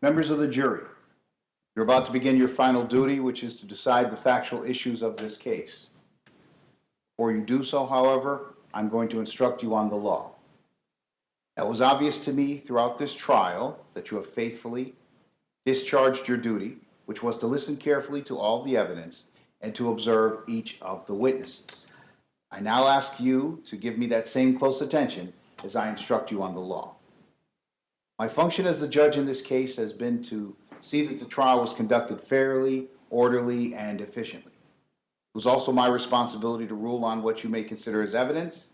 Members of the jury, you're about to begin your final duty, which is to decide the factual issues of this case. Before you do so, however, I'm going to instruct you on the law. It was obvious to me throughout this trial that you have faithfully discharged your duty, which was to listen carefully to all the evidence and to observe each of the witnesses. I now ask you to give me that same close attention as I instruct you on the law. My function as the judge in this case has been to see that the trial was conducted fairly, orderly, and efficiently. It was also my responsibility to rule on what you may consider as evidence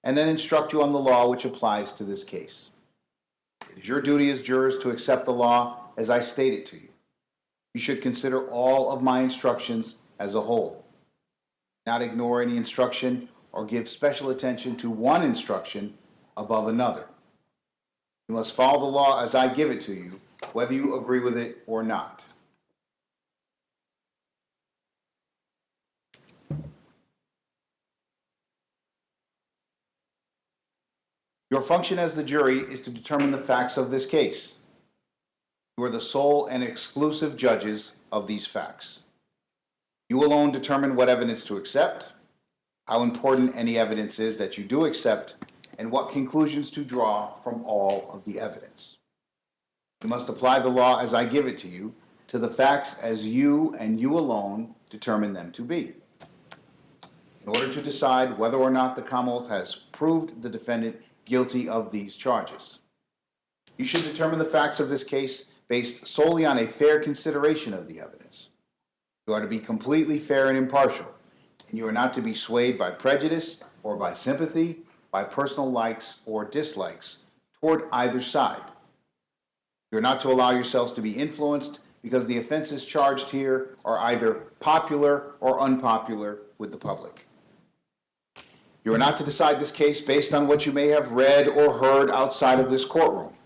and then instruct you on the law which applies to this case. It is your duty as jurors to accept the law as I state it to you. You should consider all of my instructions as a whole. Not ignore any instruction or give special attention to one instruction above another. You must follow the law as I give it to you, whether you agree with it or not. Your function as the jury is to determine the facts of this case. You are the sole and exclusive judges of these facts. You alone determine what evidence to accept, how important any evidence is that you do accept, and what conclusions to draw from all of the evidence. You must apply the law as I give it to you, to the facts as you and you alone determine them to be. In order to decide whether or not the Commonwealth has proved the defendant guilty of these charges, you should determine the facts of this case based solely on a fair consideration of the evidence. You are to be completely fair and impartial, and you are not to be swayed by prejudice or by sympathy, by personal likes or dislikes toward either side. You're not to allow yourselves to be influenced because the offenses charged here are either popular or unpopular with the public. You are not to decide this case based on what you may have read or heard outside of this courtroom.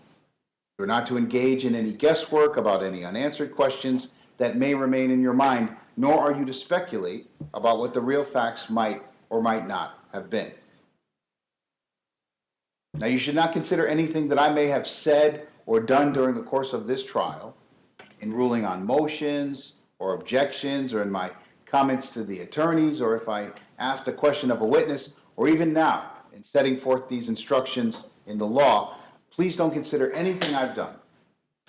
You're not to engage in any guesswork about any unanswered questions that may remain in your mind, nor are you to speculate about what the real facts might or might not have been. Now, you should not consider anything that I may have said or done during the course of this trial, in ruling on motions or objections, or in my comments to the attorneys, or if I asked a question of a witness, or even now in setting forth these instructions in the law. Please don't consider anything I've done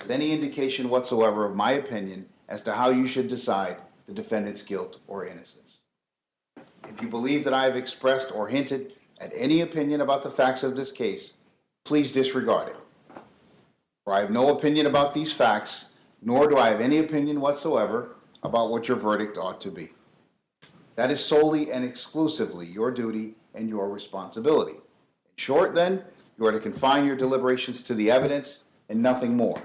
as any indication whatsoever of my opinion as to how you should decide the defendant's guilt or innocence. If you believe that I have expressed or hinted at any opinion about the facts of this case, please disregard it. For I have no opinion about these facts, nor do I have any opinion whatsoever about what your verdict ought to be. That is solely and exclusively your duty and your responsibility. In short, then, you are to confine your deliberations to the evidence and nothing more.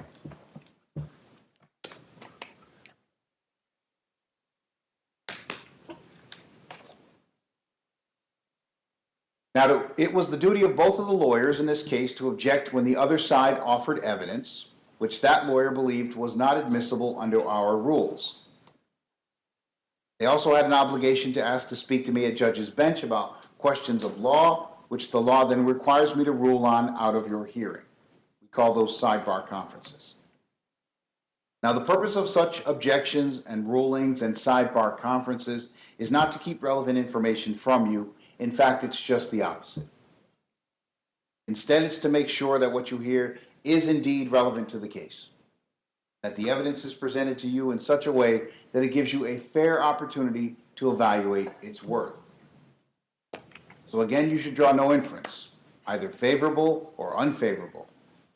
Now, it was the duty of both of the lawyers in this case to object when the other side offered evidence, which that lawyer believed was not admissible under our rules. They also had an obligation to ask to speak to me at judge's bench about questions of law, which the law then requires me to rule on out of your hearing. We call those sidebar conferences. Now, the purpose of such objections and rulings and sidebar conferences is not to keep relevant information from you. In fact, it's just the opposite. Instead, it's to make sure that what you hear is indeed relevant to the case, that the evidence is presented to you in such a way that it gives you a fair opportunity to evaluate its worth. So again, you should draw no inference, either favorable or unfavorable,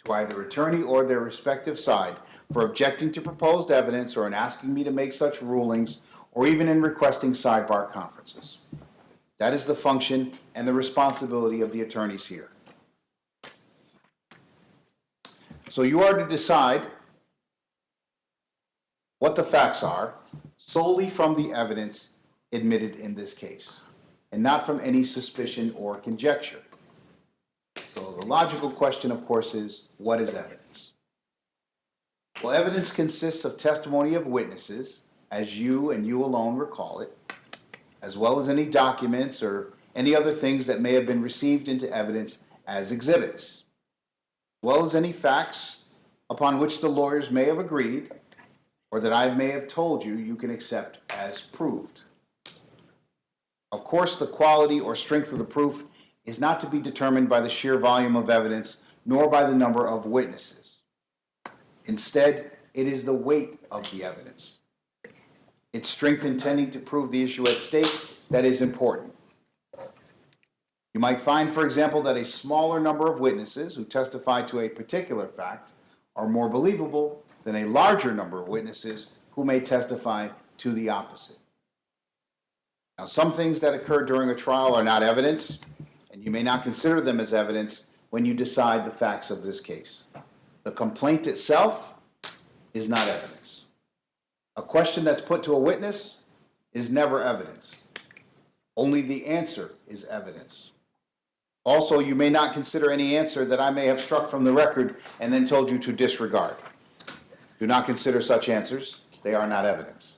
to either attorney or their respective side for objecting to proposed evidence or in asking me to make such rulings or even in requesting sidebar conferences. That is the function and the responsibility of the attorneys here. So you are to decide what the facts are solely from the evidence admitted in this case, and not from any suspicion or conjecture. So the logical question, of course, is, what is evidence? Well, evidence consists of testimony of witnesses, as you and you alone recall it, as well as any documents or any other things that may have been received into evidence as exhibits, as well as any facts upon which the lawyers may have agreed or that I may have told you you can accept as proved. Of course, the quality or strength of the proof is not to be determined by the sheer volume of evidence nor by the number of witnesses. Instead, it is the weight of the evidence, its strength intending to prove the issue at stake, that is important. You might find, for example, that a smaller number of witnesses who testify to a particular fact are more believable than a larger number of witnesses who may testify to the opposite. Now, some things that occur during a trial are not evidence, and you may not consider them as evidence when you decide the facts of this case. The complaint itself is not evidence. A question that's put to a witness is never evidence. Only the answer is evidence. Also, you may not consider any answer that I may have struck from the record and then told you to disregard. Do not consider such answers. They are not evidence.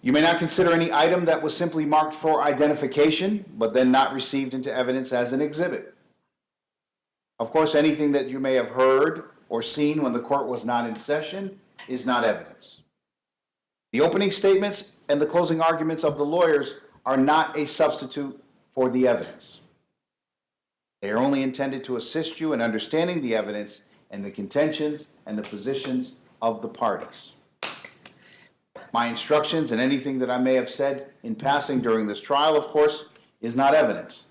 You may not consider any item that was simply marked for identification, but then not received into evidence as an exhibit. Of course, anything that you may have heard or seen when the court was not in session is not evidence. The opening statements and the closing arguments of the lawyers are not a substitute for the evidence. They are only intended to assist you in understanding the evidence and the contentions and the positions of the parties. My instructions and anything that I may have said in passing during this trial, of course, is not evidence.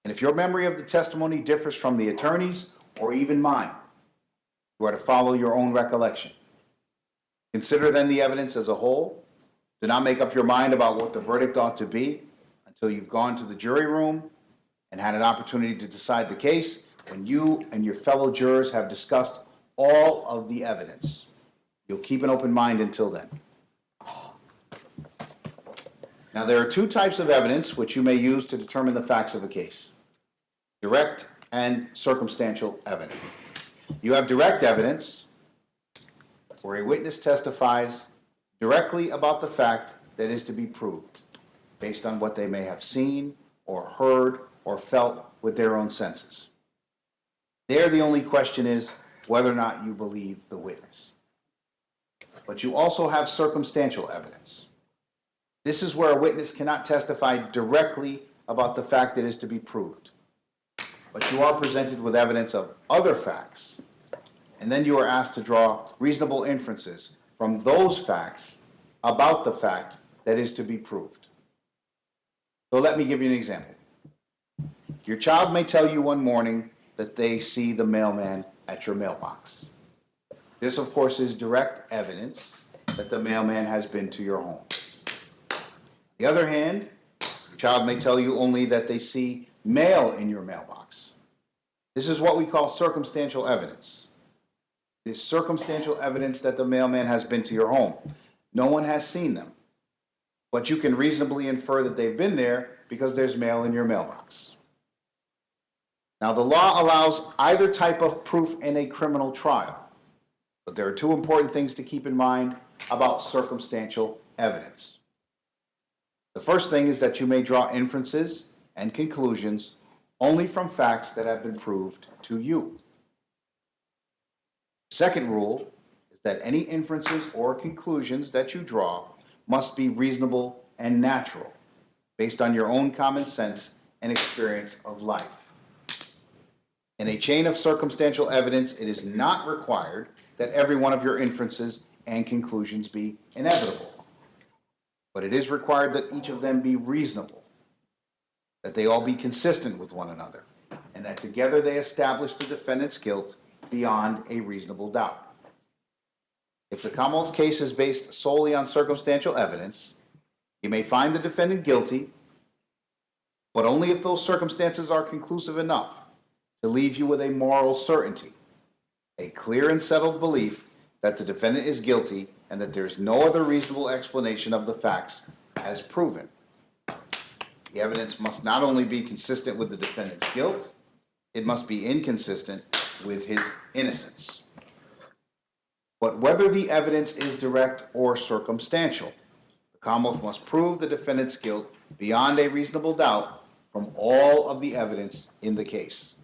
And if your memory of the testimony differs from the attorney's or even mine, you are to follow your own recollection. Consider then the evidence as a whole. Do not make up your mind about what the verdict ought to be until you've gone to the jury room and had an opportunity to decide the case when you and your fellow jurors have discussed all of the evidence. You'll keep an open mind until then. Now, there are two types of evidence which you may use to determine the facts of a case: direct and circumstantial evidence. You have direct evidence where a witness testifies directly about the fact that is to be proved, based on what they may have seen or heard or felt with their own senses. There, the only question is whether or not you believe the witness. But you also have circumstantial evidence. This is where a witness cannot testify directly about the fact that is to be proved, but you are presented with evidence of other facts, and then you are asked to draw reasonable inferences from those facts about the fact that is to be proved. So let me give you an example. Your child may tell you one morning that they see the mailman at your mailbox. This, of course, is direct evidence that the mailman has been to your home. On the other hand, your child may tell you only that they see mail in your mailbox. This is what we call circumstantial evidence. It is circumstantial evidence that the mailman has been to your home. No one has seen them, but you can reasonably infer that they've been there because there's mail in your mailbox. Now, the law allows either type of proof in a criminal trial, but there are two important things to keep in mind about circumstantial evidence. The first thing is that you may draw inferences and conclusions only from facts that have been proved to you. The second rule is that any inferences or conclusions that you draw must be reasonable and natural, based on your own common sense and experience of life. In a chain of circumstantial evidence, it is not required that every one of your inferences and conclusions be inevitable. But it is required that each of them be reasonable, that they all be consistent with one another, and that together they establish the defendant's guilt beyond a reasonable doubt. If the Commonwealth's case is based solely on circumstantial evidence, you may find the defendant guilty, but only if those circumstances are conclusive enough to leave you with a moral certainty, a clear and settled belief that the defendant is guilty and that there is no other reasonable explanation of the facts as proven. The evidence must not only be consistent with the defendant's guilt, it must be inconsistent with his innocence. But whether the evidence is direct or circumstantial, the Commonwealth must prove the defendant's guilt beyond a reasonable doubt from all of the evidence in the case.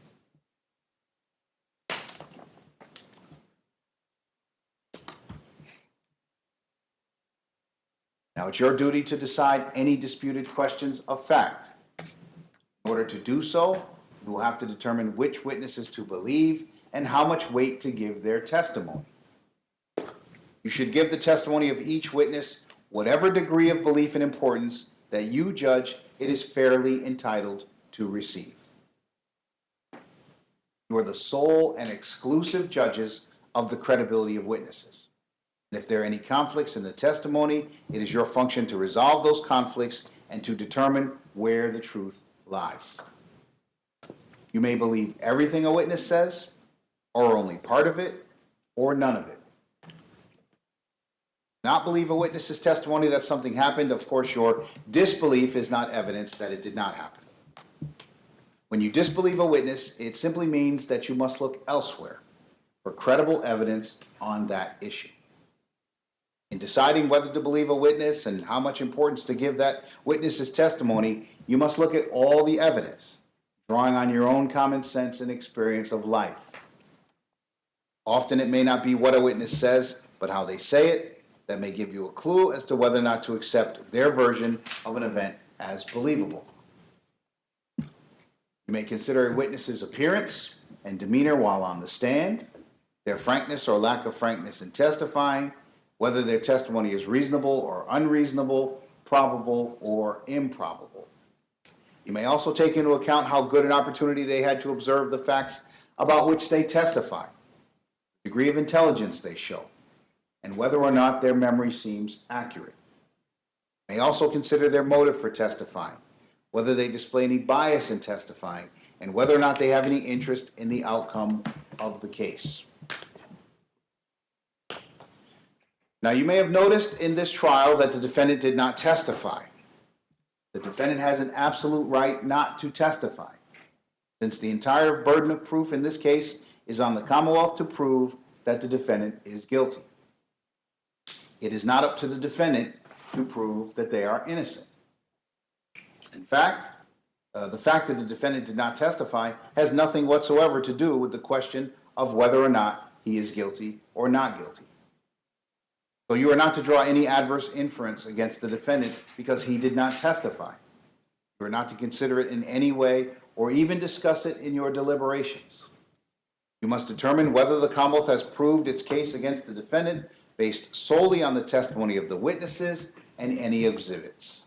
Now, it's your duty to decide any disputed questions of fact. In order to do so, you will have to determine which witnesses to believe and how much weight to give their testimony. You should give the testimony of each witness whatever degree of belief and importance that you judge it is fairly entitled to receive. You are the sole and exclusive judges of the credibility of witnesses. And if there are any conflicts in the testimony, it is your function to resolve those conflicts and to determine where the truth lies. You may believe everything a witness says, or only part of it, or none of it. Not believe a witness's testimony that something happened, of course, your disbelief is not evidence that it did not happen. When you disbelieve a witness, it simply means that you must look elsewhere for credible evidence on that issue. In deciding whether to believe a witness and how much importance to give that witness's testimony, you must look at all the evidence, drawing on your own common sense and experience of life. Often it may not be what a witness says, but how they say it that may give you a clue as to whether or not to accept their version of an event as believable. You may consider a witness's appearance and demeanor while on the stand, their frankness or lack of frankness in testifying, whether their testimony is reasonable or unreasonable, probable or improbable. You may also take into account how good an opportunity they had to observe the facts about which they testify, the degree of intelligence they show, and whether or not their memory seems accurate. You may also consider their motive for testifying, whether they display any bias in testifying, and whether or not they have any interest in the outcome of the case. Now, you may have noticed in this trial that the defendant did not testify. The defendant has an absolute right not to testify, since the entire burden of proof in this case is on the Commonwealth to prove that the defendant is guilty. It is not up to the defendant to prove that they are innocent. In fact, the fact that the defendant did not testify has nothing whatsoever to do with the question of whether or not he is guilty or not guilty. So you are not to draw any adverse inference against the defendant because he did not testify. You are not to consider it in any way or even discuss it in your deliberations. You must determine whether the Commonwealth has proved its case against the defendant based solely on the testimony of the witnesses and any exhibits.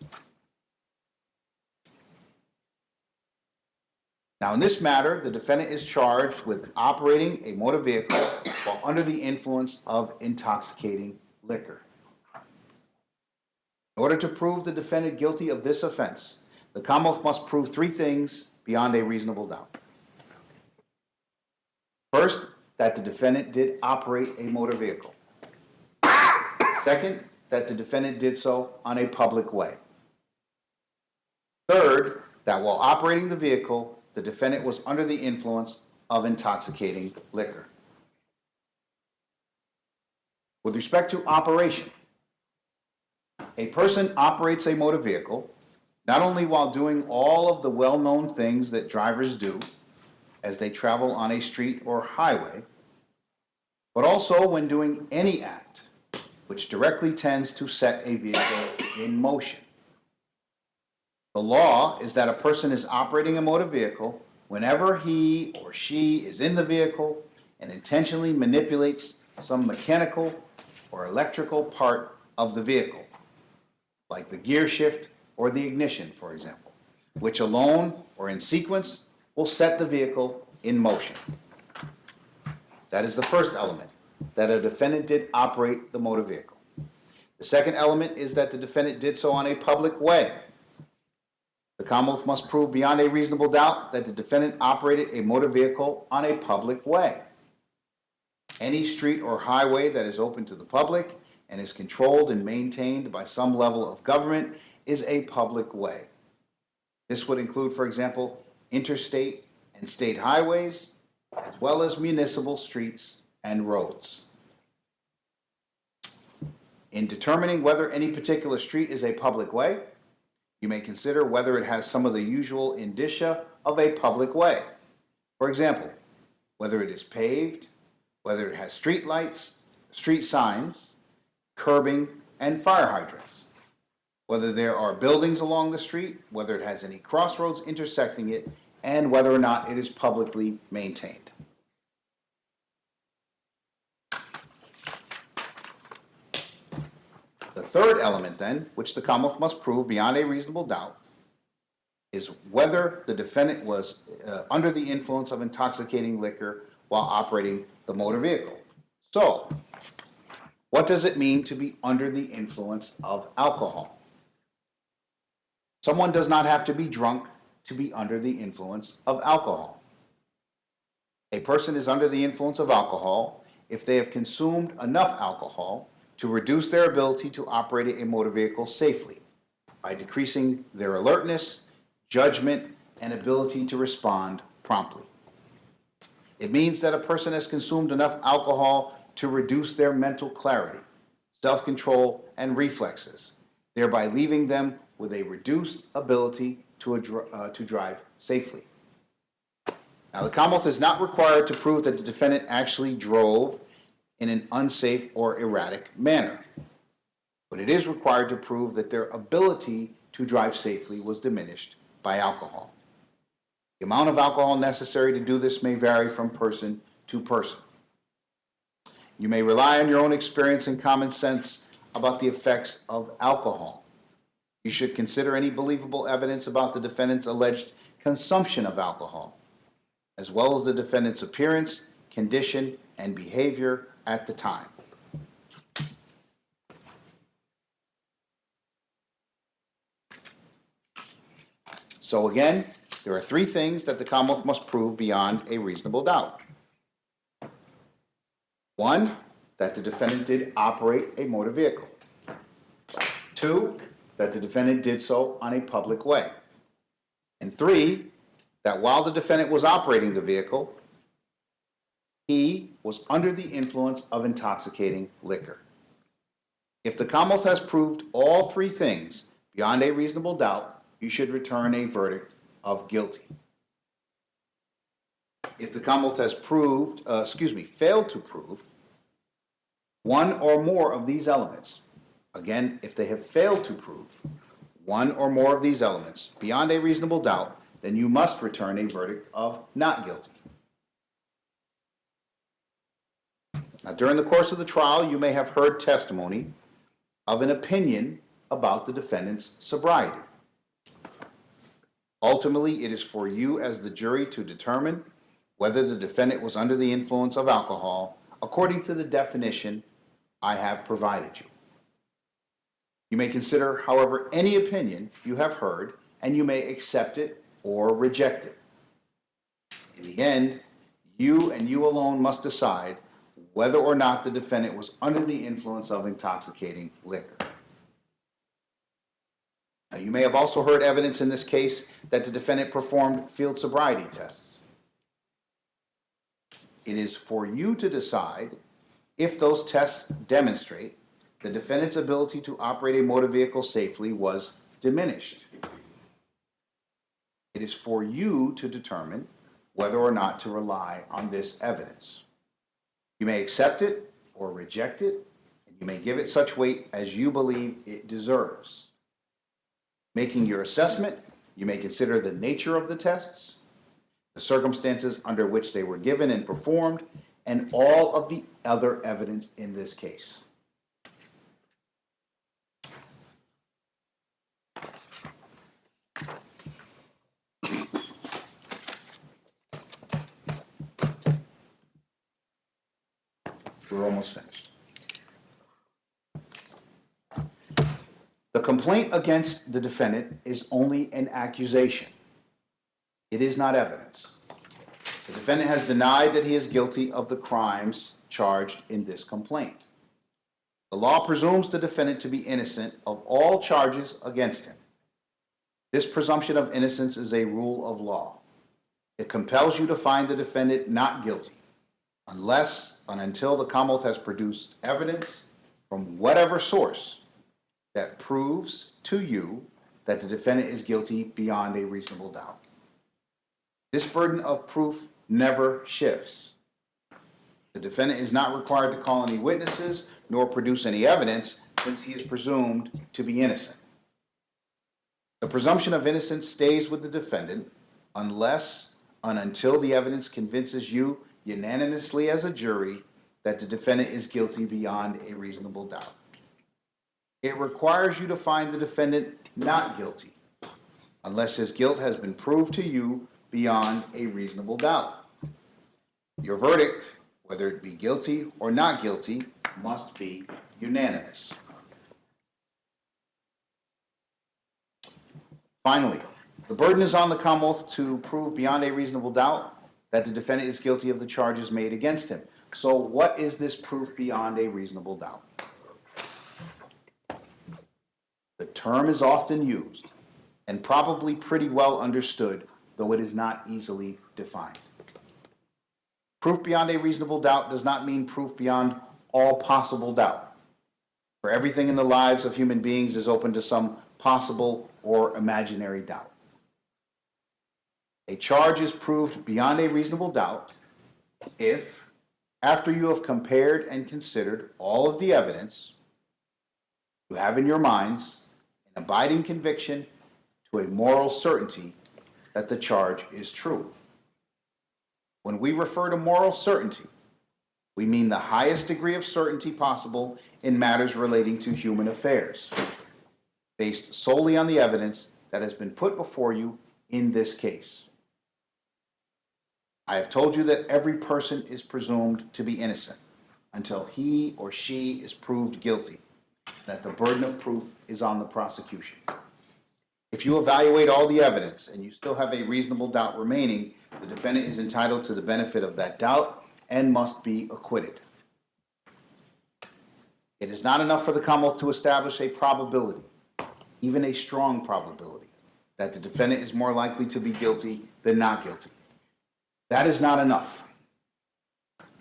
Now, in this matter, the defendant is charged with operating a motor vehicle while under the influence of intoxicating liquor. In order to prove the defendant guilty of this offense, the Commonwealth must prove three things beyond a reasonable doubt. First, that the defendant did operate a motor vehicle. Second, that the defendant did so on a public way. Third, that while operating the vehicle, the defendant was under the influence of intoxicating liquor. With respect to operation, a person operates a motor vehicle not only while doing all of the well-known things that drivers do as they travel on a street or highway, but also when doing any act which directly tends to set a vehicle in motion. The law is that a person is operating a motor vehicle whenever he or she is in the vehicle and intentionally manipulates some mechanical or electrical part of the vehicle, like the gear shift or the ignition, for example, which alone or in sequence will set the vehicle in motion. That is the first element, that a defendant did operate the motor vehicle. The second element is that the defendant did so on a public way. The Commonwealth must prove beyond a reasonable doubt that the defendant operated a motor vehicle on a public way. Any street or highway that is open to the public and is controlled and maintained by some level of government is a public way. This would include, for example, interstate and state highways, as well as municipal streets and roads. In determining whether any particular street is a public way, you may consider whether it has some of the usual indicia of a public way. For example, whether it is paved, whether it has street lights, street signs, curbing, and fire hydrants. whether there are buildings along the street, whether it has any crossroads intersecting it, and whether or not it is publicly maintained. The third element, then, which the Commonwealth must prove beyond a reasonable doubt, is whether the defendant was under the influence of intoxicating liquor while operating the motor vehicle. So, what does it mean to be under the influence of alcohol? Someone does not have to be drunk to be under the influence of alcohol. A person is under the influence of alcohol if they have consumed enough alcohol to reduce their ability to operate a motor vehicle safely by decreasing their alertness, judgment, and ability to respond promptly. It means that a person has consumed enough alcohol to reduce their mental clarity, self-control, and reflexes, thereby leaving them with a reduced ability to drive safely. Now, the Commonwealth is not required to prove that the defendant actually drove in an unsafe or erratic manner, but it is required to prove that their ability to drive safely was diminished by alcohol. The amount of alcohol necessary to do this may vary from person to person. You may rely on your own experience and common sense about the effects of alcohol. You should consider any believable evidence about the defendant's alleged consumption of alcohol, as well as the defendant's appearance, condition, and behavior at the time. So again, there are three things that the Commonwealth must prove beyond a reasonable doubt. One, that the defendant did operate a motor vehicle. Two, that the defendant did so on a public way. And three, that while the defendant was operating the vehicle, he was under the influence of intoxicating liquor. If the Commonwealth has proved all three things beyond a reasonable doubt, you should return a verdict of guilty. If the Commonwealth has failed to prove one or more of these elements, again, if they have failed to prove one or more of these elements beyond a reasonable doubt, then you must return a verdict of not guilty. Now, during the course of the trial, you may have heard testimony of an opinion about the defendant's sobriety. Ultimately, it is for you as the jury to determine whether the defendant was under the influence of alcohol according to the definition I have provided you. You may consider, however, any opinion you have heard, and you may accept it or reject it. In the end, you and you alone must decide whether or not the defendant was under the influence of intoxicating liquor. Now, you may have also heard evidence in this case that the defendant performed field sobriety tests. It is for you to decide if those tests demonstrate the defendant's ability to operate a motor vehicle safely was diminished. It is for you to determine whether or not to rely on this evidence. You may accept it or reject it, and you may give it such weight as you believe it deserves. Making your assessment, you may consider the nature of the tests, the circumstances under which they were given and performed, and all of the other evidence in this case. We're almost finished. The complaint against the defendant is only an accusation. It is not evidence. The defendant has denied that he is guilty of the crimes charged in this complaint. The law presumes the defendant to be innocent of all charges against him. This presumption of innocence is a rule of law. It compels you to find the defendant not guilty unless and until the Commonwealth has produced evidence from whatever source that proves to you that the defendant is guilty beyond a reasonable doubt. This burden of proof never shifts. The defendant is not required to call any witnesses nor produce any evidence since he is presumed to be innocent. The presumption of innocence stays with the defendant unless and until the evidence convinces you unanimously as a jury that the defendant is guilty beyond a reasonable doubt. It requires you to find the defendant not guilty unless his guilt has been proved to you beyond a reasonable doubt. Your verdict, whether it be guilty or not guilty, must be unanimous. Finally, the burden is on the Commonwealth to prove beyond a reasonable doubt that the defendant is guilty of the charges made against him. So what is this proof beyond a reasonable doubt? The term is often used and probably pretty well understood, though it is not easily defined. Proof beyond a reasonable doubt does not mean proof beyond all possible doubt, for everything in the lives of human beings is open to some possible or imaginary doubt. A charge is proved beyond a reasonable doubt if, after you have compared and considered all of the evidence, you have in your minds an abiding conviction to a moral certainty that the charge is true. When we refer to moral certainty, we mean the highest degree of certainty possible in matters relating to human affairs, based solely on the evidence that has been put before you in this case. I have told you that every person is presumed to be innocent until he or she is proved guilty, that the burden of proof is on the prosecution. If you evaluate all the evidence and you still have a reasonable doubt remaining, the defendant is entitled to the benefit of that doubt and must be acquitted. It is not enough for the Commonwealth to establish a probability, even a strong probability, that the defendant is more likely to be guilty than not guilty. That is not enough.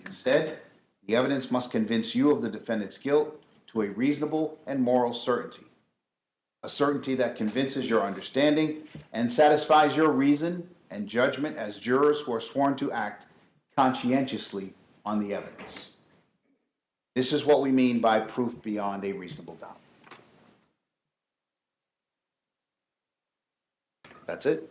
Instead, the evidence must convince you of the defendant's guilt to a reasonable and moral certainty, a certainty that convinces your understanding and satisfies your reason and judgment as jurors who are sworn to act conscientiously on the evidence. This is what we mean by proof beyond a reasonable doubt. That's it.